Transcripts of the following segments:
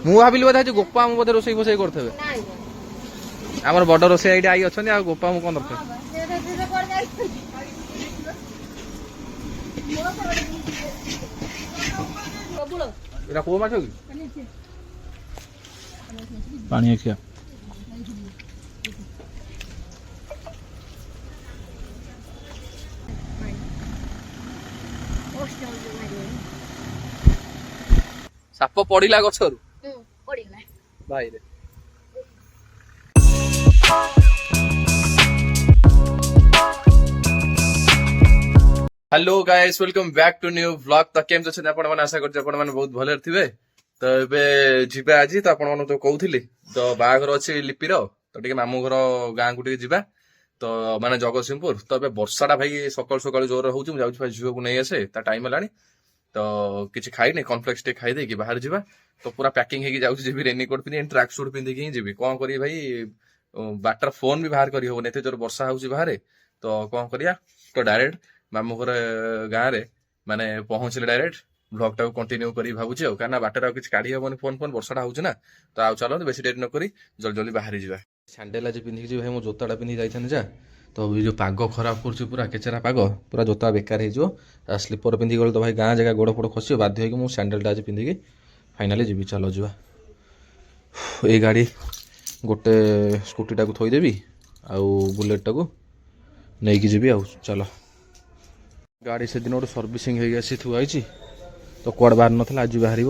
ମୁଁ ଭାବିଲି ବୋଧେ ଆଜି ଗୋପା ଆମ ବୋଧେ ରୋଷେଇ ଫୋଷେଇ କରିଥିବେ। ଆମର ବଡ ରୋଷେଇ ଏଇଠି ଆଇ ଅଛନ୍ତି ଆଉ ଗୋପା ମୁଁ କଣ ଦରକାର। ଏଇଟା କୋଉ ମାଛ କି? ପାଣି ଆଖିଆ। ସାପ ପଡିଲା ଗଛରୁ ଭାଇରେ। Hello guys welcome back to new vlog. तो केम अछन आपण माने आशा करछ आपण माने बहुत भले थिबे। तो एबे जिबा आजी तो आपण माने तो कहउथिली तो बाघर अछि लिपिर तो टिके मामू घर गां को टिके जिबा तो माने जगतसिंहपुर। तो एबे वर्षाटा भाई सकाळ सकाळ जोर होउछ मु जाउछ भाई झियो को नै आसे ता टाइम हलानी तो किछि खाइ नै कॉर्नफ्लेक्स टे खाइ दे कि बाहर जिबा तो पूरा पैकिंग हे कि जाउछ जेबी रेनकोट पिनी ट्रैक सूट पिंदी कि जिबी कोन करी भाई बाटर फोन भी बाहर करी हो नै ते जोर वर्षा होउछ बाहर तो कोन करिया तो डायरेक्ट मामू घर गाँव रे माने पहुंचले डायरेक्ट ब्लॉग टाକୁ कंटिन्यू करी भाबुची आ काना बाटर आ किछ काढी हेबोनी फोन फोन वर्षाटा होउछ ना तो आउ चलो बेसी डेरी न करी जल्दी जल्दी बाहर जिबा। सैंडल आज पिंधि जी भाई मो जोताटा पिंधि जाइछन जा तो ये जो पाग खराब करछ पूरा केचरा पाग पूरा जोता बेकार हे जो स्लीपर पिंधि गल तो भाई गाँ जगह गोड़ फोड़ खसियो बाध्य हो कि मु सैंडलटा आज पिंधि फाइनली जिबी चलो जिबा। ए गाड़ी गोटे स्कूटी टाକୁ थोई देबी आ बुलेट टाକୁ नै कि जिबी आ चलो। गाड़ी से दिन गोटे सर्विसिंग हो थुआई तो कुआड़ बाहर नाला आज बाहर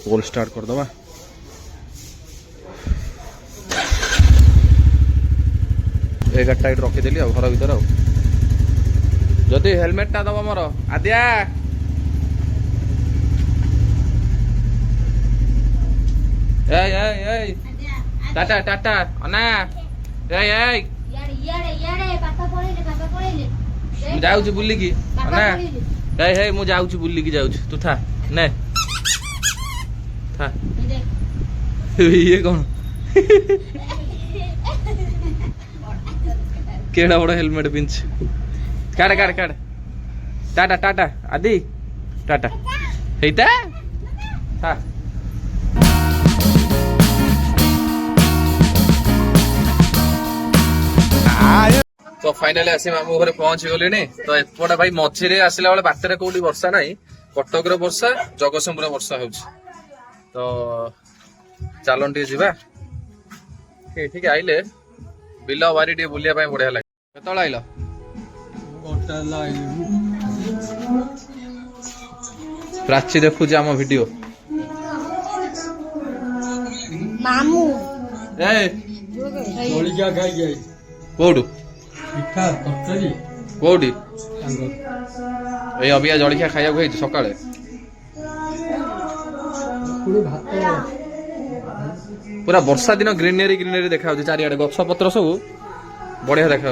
कोल स्टार्ट करदे ए गाड़ी टाइट रखीदेली घर भर जदि हेलमेटा दब मोर आद्या टाटा टाटा अना जाऊँ बुलिकी ना हे मु जाऊँ बुलिकी जाऊँ तू था ने था ये कौन केड़ा बड़ा हेलमेट पिंच काट काट काट टाटा टाटा आदि टाटा हेता था। तो फाइनली आसी मामू घरे पहुंची गले तो एपटा भाई मझे आसला बेले बाटर कौटी वर्षा ना कटक वर्षा जगतसिंहपुर वर्षा हो तो चलन टे जा ठीक आइले बिल बारी टे बुलिया बढ़िया लगे। केतल आइल प्राची देखुची आम वीडियो मामू कोडू कोडी अबिया जलिया खाया सका पूरा वर्षा दिन ग्रीनरी ग्रीनरी देखा चारिआडे गछ पत्र सब बढ़िया देखा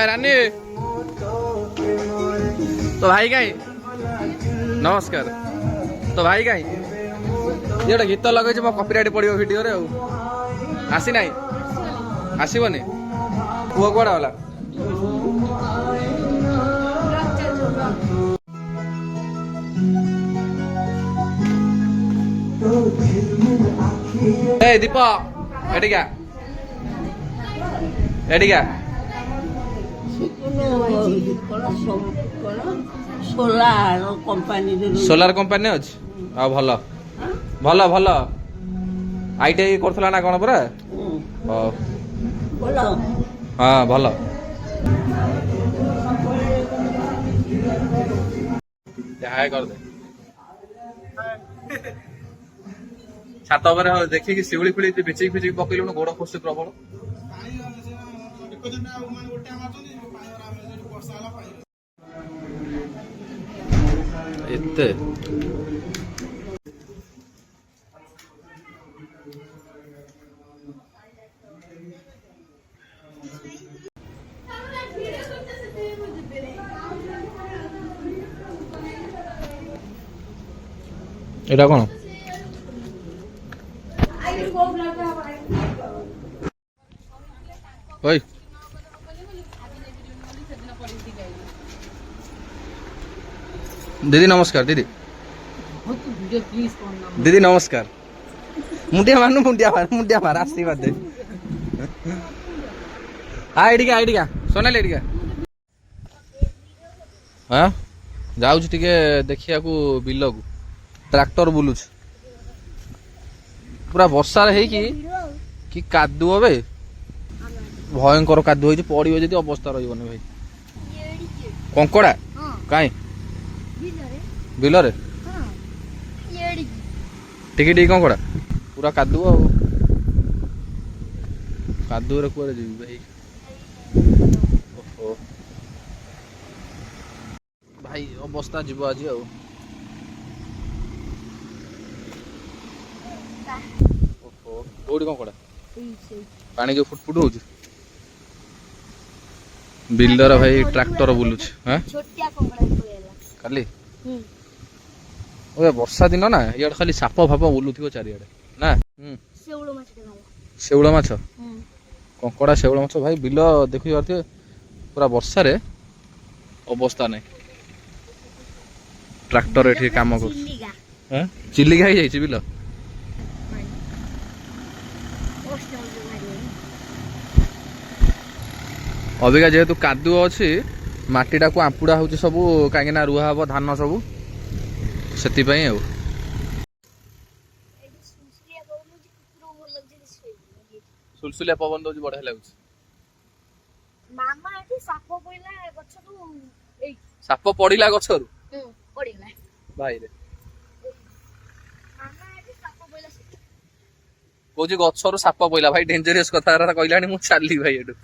रानी तो भाई कहीं नमस्कार तो भाई कहीं ये गोटे गीत लगे मो कॉपीराइट पड़ो वीडियो रे आसी ना आसबनी पुआ कौड़ा गला दीप एटिका एटिका सोलार कंपनी अच्छी आ भल भल भल आईटीआई करथला ना कोन परा हाँ भल कर दे छात पर देखिए शिवली फिली बेचिक फिचिक पकड़ गोड़ खोसे प्रबल एते এটা কোন ওই দিদি নমস্কার দিদি দিদি নমস্কার মুন্ডিয়া মার মুন্ডিয়া মার আশীর্বাদ দে ଆଇଡ଼ିକା ସୋନାଲି ଏଇଠିକା ହଁ ଯାଉଛି ଟିକେ ଦେଖିବାକୁ ବିଲକୁ ଟ୍ରାକ୍ଟର ବୁଲୁଛି ପୁରା ବର୍ଷାରେ ହେଇକି କି କାଦୁଅ ବେ ଭୟଙ୍କର କାଦୁଅ ହେଇଛି ପଡ଼ିବ ଯଦି ଅବସ୍ଥା ରହିବନି ଭାଇ କଙ୍କଡା କାଇଁ ବିଲରେ ଟିକେ ଟିକେ କଙ୍କଡା ପୁରା କାଦୁଅ ଆଉ କାଦୁଅରେ କୁଆଡେ ଯିବି ଭାଇ ଓହୋ ଭାଇ ଅବସ୍ଥା ଯିବ ଆଜି ଆଉ ଓହୋ କୋଉଠି କଙ୍କଡା ପାଣି ଯୋଉ ଫୁଟଫୁଟ ହଉଛି ବିଲର ଭାଇ ଟ୍ରାକ୍ଟର ବୁଲୁଛି କାଲି ବର୍ଷା ଦିନ ନା ଇଆଡେ ଖାଲି ସାପ ଫାପ ବୁଲୁଥିବ ଚାରିଆଡେ ନା ଶେଉଳ ମାଛ କଙ୍କଡା ଶେଉଳ ମାଛ ଭାଇ ବିଲ ଦେଖି ପାରୁଥିବେ ପୁରା ବର୍ଷାରେ ଅବସ୍ଥା ନାହିଁ ଟ୍ରାକ୍ଟର ଏଠି କାମ କରୁଛି ଚିଲିକା ହେଇଯାଇଛି ବିଲ ଅବିକା ଯେହେତୁ କାଦୁଅ ଅଛି ମାଟିଟାକୁ ଆମ୍ପୁଡା ହଉଛି ସବୁ କାହିଁକି ନା ରୁଆ ହବ ଧାନ ସବୁ ସେଥିପାଇଁ ଆଉ ସୁଲସୁଲିଆ ପବନ ଦଉଛି ବଢିଆ ଲାଗୁଛି ସାପ ପଡିଲା ଗଛରୁ ଭାଇରେ କହୁଛି ଗଛରୁ ସାପ ପଇଲା ଭାଇ ଡେଞ୍ଜରିୟସ୍ କଥା କହିଲାଣି ମୁଁ ଚାଲିଲି ଭାଇ ଏଠୁ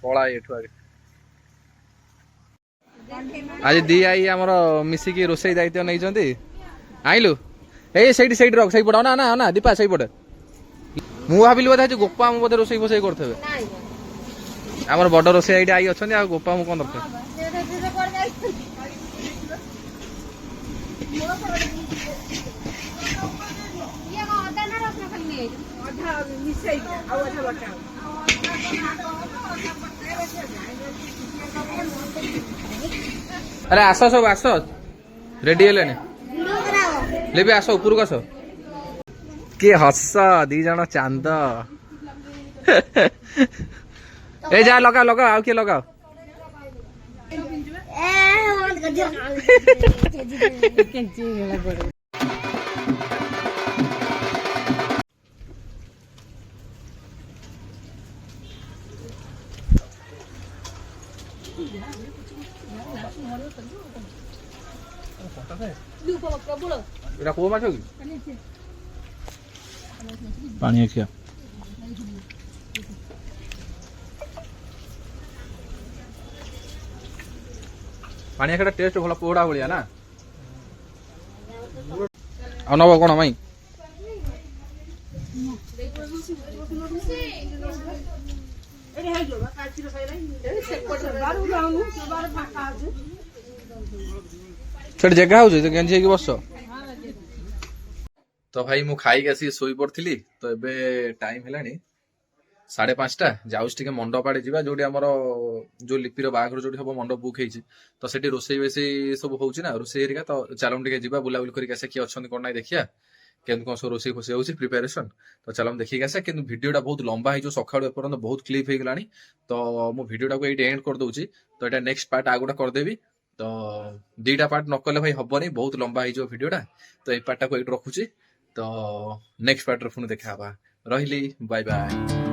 ପଳା ଏଠୁ ଆଗେ ଆଜି ଦି ଆଇ ଆମର ମିଶିକି ରୋଷେଇ ଦାୟିତ୍ୱ ନେଇଛନ୍ତି ଆଇଲୁ ଏଇ ସେଇଠି ସେଇଠି ରଖ ସେଇପଟେ ନା ନା ନା ଦୀପା ସେଇପଟେ ମୁଁ ଭାବିଲି ବୋଧେ ଆଜି ଗୋପା ମୁଁ ବୋଧେ ରୋଷେଇ ଫୋଷେଇ କରିଥିବେ ଆମର ବଡ ରୋଷେଇ ଏଇଠି ଆଇ ଅଛନ୍ତି ଆଉ ଗୋପା ମୁଁ କଣ ଦରକାର ଆରେ ଆସ ସବୁ ଆସ ରେଡି ହେଲେଣି ଲେବି ଆସ ଉପରକୁ ଆସ କିଏ ହସ ଦି ଜଣ ଚାନ୍ଦ ଏ ଯା ଲଗାଅ ଲଗାଅ ଆଉ କିଏ ଲଗାଅ ଏଟା କୋଉ ମାଛ କି ପାଣି ଆଖିଆ ପାଣି ଆଖିଆ ଟେଷ୍ଟ ଭଲ ପୋଡା ଭଳିଆ ନା ଆଉ ନବ କଣ ମାଇଁ ସେଠି ଜାଗା ହଉଛି ଗେଞ୍ଜି ହେଇକି ବସ ତ ଭାଇ ମୁଁ ଖାଇକି ଆସିକି ଶୋଇ ପଡିଥିଲି ତ ଏବେ ଟାଇମ ହେଲାଣି 5:30 ଯାଉଛି ଟିକେ ମଣ୍ଡପ ଆଡେ ଯିବା ଯୋଉଠି ଆମର ଯୋଉ ଲିପିର ବାହାଘର ଯୋଉଠି ହବ ମଣ୍ଡପ ବୁକ୍ ହେଇଛି ତ ସେଠି ରୋଷେଇ ବେଶୀ ସବୁ ହଉଛି ନା ରୋଷେଇ ହେରିକା ତ ଚାଲମ ଟିକେ ଯିବା ବୁଲାବୁଲି କରିକି ଆସିବା କିଏ ଅଛନ୍ତି କଣ ନାହିଁ ଦେଖିବା କେମିତି କଣ ସବୁ ରୋଷେଇ ଫୋଷେଇ ହଉଛି ପ୍ରିପାରେସନ ତ ଚାଲମ ଦେଖିକି ଆସିବା କିନ୍ତୁ ଭିଡିଓଟା ବହୁତ ଲମ୍ବା ହେଇଯିବ ସକାଳୁ ଏପର୍ଯ୍ୟନ୍ତ ବହୁତ କ୍ଲିପ ହେଇଗଲାଣି ତ ମୁଁ ଭିଡିଓଟାକୁ ଏଇଠି ଏଣ୍ଡ କରିଦଉଛି ତ ଏଇଟା ନେକ୍ସଟ ପାର୍ଟ ଆଉ ଗୋଟେ କରିଦେବି ତ ଦିଟା ପାର୍ଟ ନ କଲେ ଭାଇ ହବନି ବହୁତ ଲମ୍ବା ହେଇଯିବ ଭିଡିଓଟା ତ ଏଇ ପାର୍ଟଟାକୁ ଏଇଠି ରଖୁଛି ତ ନେକ୍ସଟ ପାର୍ଟରେ ପୁଣି ଦେଖା ହବା ରହିଲି ବାଇ ବାଇ